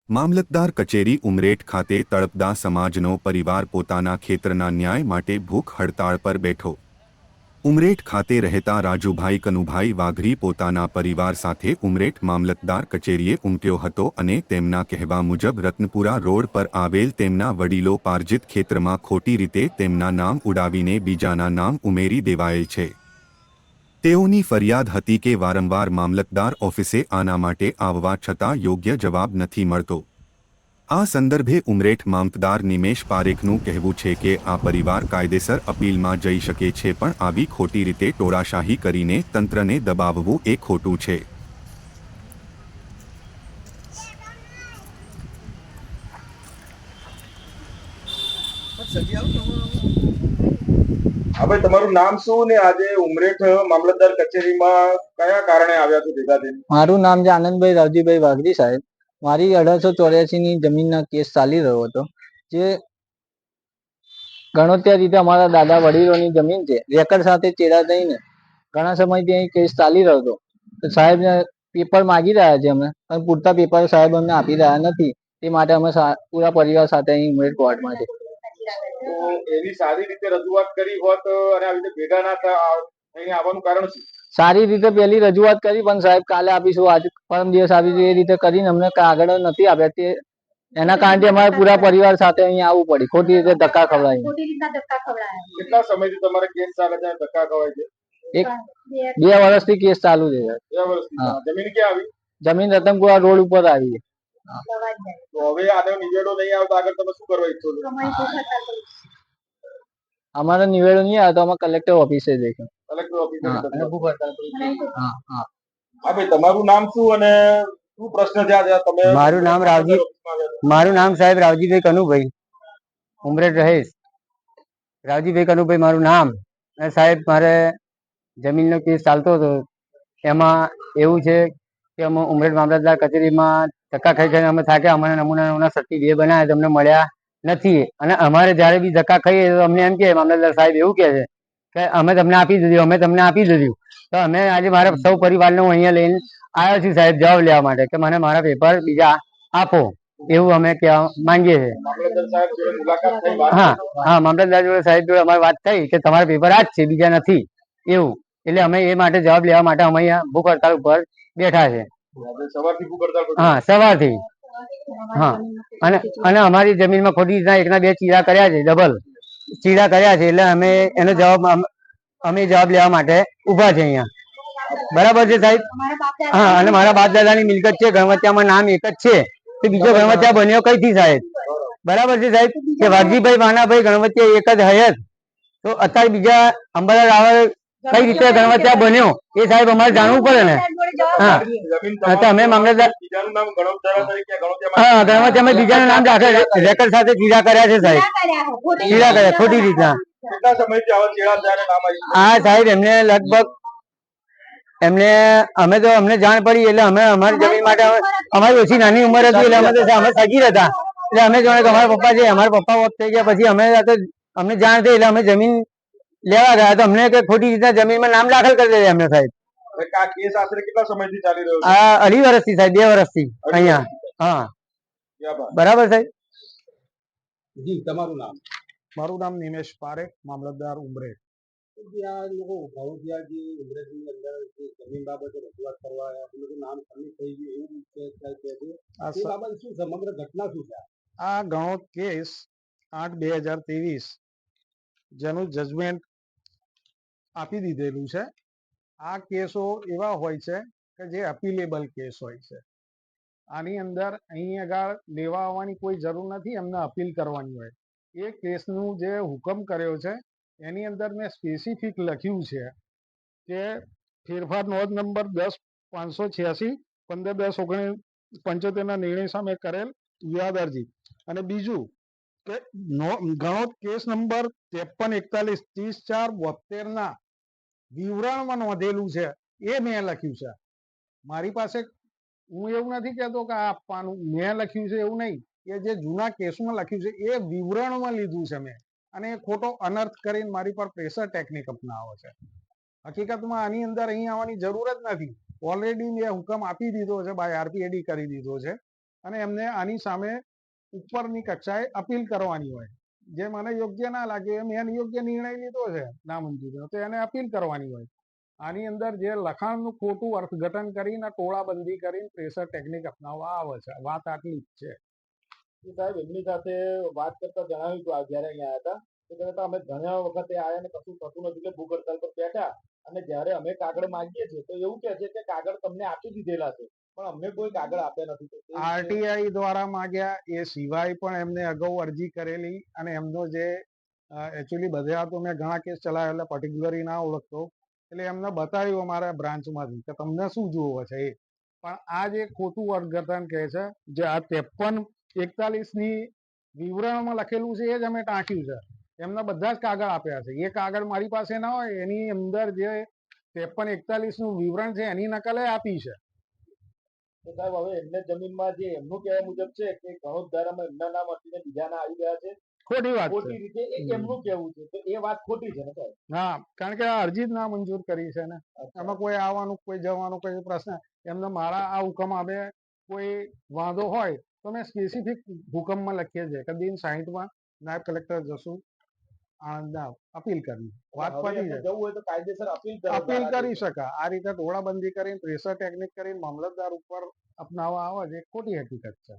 મામલતદાર કચેરી ઉમરેઠ ખાતે તળપદા સમાજનો પરિવાર પોતાના ખેતરના ન્યાય માટે ભૂખ હડતાળ પર બેઠો। ઉમરેઠ ખાતે રહેતા રાજુભાઈ કનુભાઈ વાઘરી પોતાના પરિવાર સાથે ઉમરેઠ મામલતદાર કચેરીએ ઉમટ્યો હતો અને તેમના કહેવા મુજબ રત્નપુરા રોડ પર આવેલ તેમના વડીલો પાર્જિત ખેતરમાં ખોટી રીતે તેમના નામ ઉડાવીને બીજાના નામ ઉમેરી દેવાયેલ છે। તેઓની ફરિયાદ હતી કે વારંવાર મામલતદાર ઓફિસે આના માટે આવવા છતાં યોગ્ય જવાબ નથી મળતો। આ સંદર્ભે ઉમરેઠ મામલતદાર નિમેશ પારેખનું કહેવું છે કે આ પરિવાર કાયદેસર અપીલમાં જઈ શકે છે, પણ આવી ખોટી રીતે ટોળાશાહી કરીને તંત્રને દબાવવું એ ખોટું છે। હા ભાઈ, તમારું નામ શું ને આજે ઉમરેઠ મામલતદાર કચેરીમાં કયા કારણે આવ્યા છો ભેગા થઈને? મારું નામ છે આનંદભાઈ રાવજીભાઈ વાઘરી સાહેબ। મારી 1884 ની જમીનના કેસ ચાલી રહ્યો હતો, જે ગણોત્યા રીતે અમારા દાદા વડીલોની જમીન છે। રેકર્ડ સાથે ચેડા થઈને ઘણા સમયથી અહીં કેસ ચાલી રહ્યો હતો। તો સાહેબને પેપર માગી રહ્યા છે અમે, પણ પૂરતા પેપર સાહેબ અમને આપી રહ્યા નથી। તે માટે અમે પૂરા પરિવાર સાથે અહીં ઉમરેઠ કોર્ટમાં છે। તો એવી સારી રીતે રજૂઆત કરી હોત અને આવી રીતે ભેગા ના અહીં આવવાનું કારણ શું? સારી રીતે પહેલી રજૂઆત કરી, પણ સાહેબ કાલે આપીશું, આજે પરમ દિવસ આપીશું, એ રીતે કરીને અમને આગળ નથી આપ્યા। તે એના કારણે અમારે પૂરા પરિવાર સાથે અહીં આવવું પડ્યું। ખોટી રીતે ધક્કા ખવડાવી। કેટલા સમયથી તમારે કેસ ચાલે છે, ધક્કા ખવાય છે? એક 2 વર્ષથી કેસ ચાલુ છે। 2 વર્ષથી। જમીન ક્યાં આવી? જમીન રતનપુરા રોડ ઉપર આવી છે। તો હવે આનો નિવેડો નહીં આવતો આગળ તમે શું કરવા ઈચ્છો છો? અમારે નિવેડો નહીં આવે તો અમે કલેક્ટર ઓફિસે જઈશું। કલેક્ટર ઓફિસે? હા ભાઈ, તમારું નામ શું અને શું પ્રશ્ન છે આજે તમે? મારું નામ સાહેબ રાવજીભાઈ કનુભાઈ, ઉમરેઠ રહીશ। રાવજીભાઈ કનુભાઈ મારું નામ। અને સાહેબ, મારે જમીનનો કેસ ચાલતો હતો, એમાં એવું છે કે અમે ઉમરેઠ મામલતદાર કચેરીમાં ધક્કા ખાઈ ખાઈને અમે થાક્યા। અમને નમૂના 2 બનાવ્યા, તમને મળ્યા નથી। અને અમારે જયારે બી ધક્કા ખાઈએ તો અમને એમ કે મામલતદાર સાહેબ એવું કહે છે કે અમે તમને આપી દીધું, અમે તમને આપી દીધું। તો અમે આજે મારા સૌ પરિવારને હું અહીંયા લઈને આવ્યો છું સાહેબ, જવાબ લેવા માટે કે મને મારા પેપર બીજા આપો, એવું અમે કહેવા માંગીએ છીએ। હા હા, મામલતદાર જોડે સાહેબ જોડે અમારી વાત થઈ કે તમારા પેપર આ જ છે, બીજા નથી એવું। એટલે અમે એ માટે જવાબ લેવા માટે અમે અહીંયા ભૂખ હડતાળ ઉપર બેઠા છે। હા, સવારથી। હા, અને અમારી જમીનમાં ખોટી રીતના 1 ના 2 ચીરા કર્યા છે, ડબલ ચીરા કર્યા છે। એટલે અમે એનો જવાબ જવાબ લેવા માટે ઉભા છે અહીંયા। બરાબર છે સાહેબ? હા, અને મારા બાપ દાદાની મિલકત છે, ગણવત્યામાં નામ એક જ છે, તો બીજો ગણવત્યા બન્યો કઈથી સાહેબ? બરાબર છે સાહેબ કે વાઘજીભાઈ વાનાભાઈ ગણવત્યા એક જ હયત, તો અત્યારે બીજા અંબાલાલ રાવળ કઈ રીતે ગણવત્યા બન્યો એ સાહેબ અમારે જાણવું પડે ને। હા, તો અમે મામલતદાર ગણવત્યામાં બીજાનું નામ દાખલ રેકર્ડ સાથે ચીરા કર્યા છે સાહેબ, ચીરા કર્યા ખોટી રીતના। હા સાહેબ, એમને લગભગ અમે તો અમને જાણ પડી એટલે અમે અમારી જમીન માટે અમારી ઓછી નાની ઉંમર હતી એટલે અમે સગીર હતા, એટલે અમે જાણે કે અમારા પપ્પા છે, અમારા પપ્પા ઓફ થઈ ગયા પછી અમને જાણ થઈ એટલે અમે જમીન લેવા ગયા, તો અમને ખોટી રીતના જમીનમાં નામ દાખલ કરી દીધા એમને સાહેબ। કેટલા સમયથી ચાલી રહ્યો છે? આ 2.5 વર્ષથી સાહેબ, 2 વર્ષથી અહીંયા। હા, બરાબર સાહેબ જી। તમારું નામ? મારું નામ નિમેશ પારેખ, મામલતદાર ઉમરેઠ। આ ગણોત કેસ 8/2023 જેનું જજમેન્ટ આપી દીધેલું છે। આ કેસો એવા હોય છે કે જે અપીલેબલ કેસ હોય છે। આની અંદર અહીં આગળ લેવા આવવાની કોઈ જરૂર નથી, એમને અપીલ કરવાની હોય। એ કેસનું જે હુકમ કર્યો છે એની અંદર મેં સ્પેસિફિક લખ્યું છે કે ફેરફાર નોંધ નંબર 10/586 15/10/1975 નિર્ણય સામે કરેલ વિવાદ અરજી, અને બીજું કે ગણોત કેસ નંબર 534130/4/72 વિવરણમાં નોંધેલું છે એ મેં લખ્યું છે। મારી પાસે, હું એવું નથી કહેતો કે આ આપવાનું મેં લખ્યું છે એવું નહીં, એ જે જૂના કેસમાં લખ્યું છે એ વિવરણમાં લીધું છે મેં, અને એ ખોટો અનર્થ કરીને મારી પર પ્રેશર ટેકનિક અપનાવે છે। હકીકતમાં આની અંદર અહીં આવવાની જરૂર જ નથી। ઓલરેડી મેં હુકમ આપી દીધો છે, બાય RPAD કરી દીધો છે, અને એમને આની સામે ઉપરની કક્ષાએ અપીલ કરવાની હોય. જે મને યોગ્ય ના લાગે એ મેં યોગ્ય નિર્ણય લીધો છે નામંજૂરીનો, તો એને અપીલ કરવાની હોય. આની અંદર જે લખાણનું ખોટું અર્થઘટન કરીને ટોળાબંધી કરીને પ્રેશર ટેકનિક અપનાવવા આવે છે. વાત આટલી જ છે. સાહેબ એમની સાથે વાત કરતા જણાવ્યું હતું જયારે અહીંયા આવ્યા હતા, તો કહેતા અમે ઘણા વખતે આવ્યા ને કશું થતું નથી એટલે ભૂખ હડતાલ પર બેઠા, અને જ્યારે અમે કાગળ માંગીએ છીએ તો એવું કહે છે કે કાગળ તમને આપી દીધેલા છે, પણ અમને કોઈ કાગળ આપ્યા નથી. તો એ વિશે- આરટીઆઈ દ્વારા માંગ્યા, એ સિવાય પણ એમને અગાઉ અરજી કરેલી, અને એમનો જે એકચ્યુઅલી બધા તો મેં ઘણા કેસ ચલાવેલા, પર્ટિક્યુલરી ના ઓળખતો, એટલે એમને બતાવ્યું અમારા બ્રાન્ચમાંથી કે તમને શું જોવે છે એ. પણ આ જે ખોટું અર્થઘટન કહે છે, જે આ 53-41 ની વિવરણમાં લખેલું છે એ જ અમે ટાંક્યું છે. એમને બધા જ કાગળ આપ્યા છે. એ કાગળ મારી પાસે ના હોય, એની અંદર જે 53-41 નું વિવરણ છે એની નકલ એ આપી છે. તો સાહેબ હવે એમને જમીનમાં જે એમનું કહેવા મુજબ છે કે ઘણોદ ધારામાં એમના નામ હટીને બીજાના આવી ગયા છે ખોટી વાત છે. ખોટી રીતે, એ એમનું કહેવું છે, તો એ વાત ખોટી છે ને સાહેબ? હા, કારણ કે આ અરજી જ ના મંજૂર કરી છે ને. એમાં કોઈ આવવાનું, કોઈ જવાનું, કોઈ પ્રશ્ન, એમને મારા આ હુકમ આવે કોઈ વાંધો હોય તો મેં સ્પેસિફિક હુકમમાં લખીએ છીએ કે દિન 60માં નાયબ કલેક્ટર જશું આણંદના અપીલ કરી. વાત હવે પતી એમને છે. જવું હોય તો કાયદેસર અપીલ અપીલ કરી શકાય. આ રીતે ટોળાબંધી કરીને પ્રેશર ટેકનિક કરીને મામલતદાર ઉપર અપનાવવા આવે છે, એ ખોટી હકીકત છે.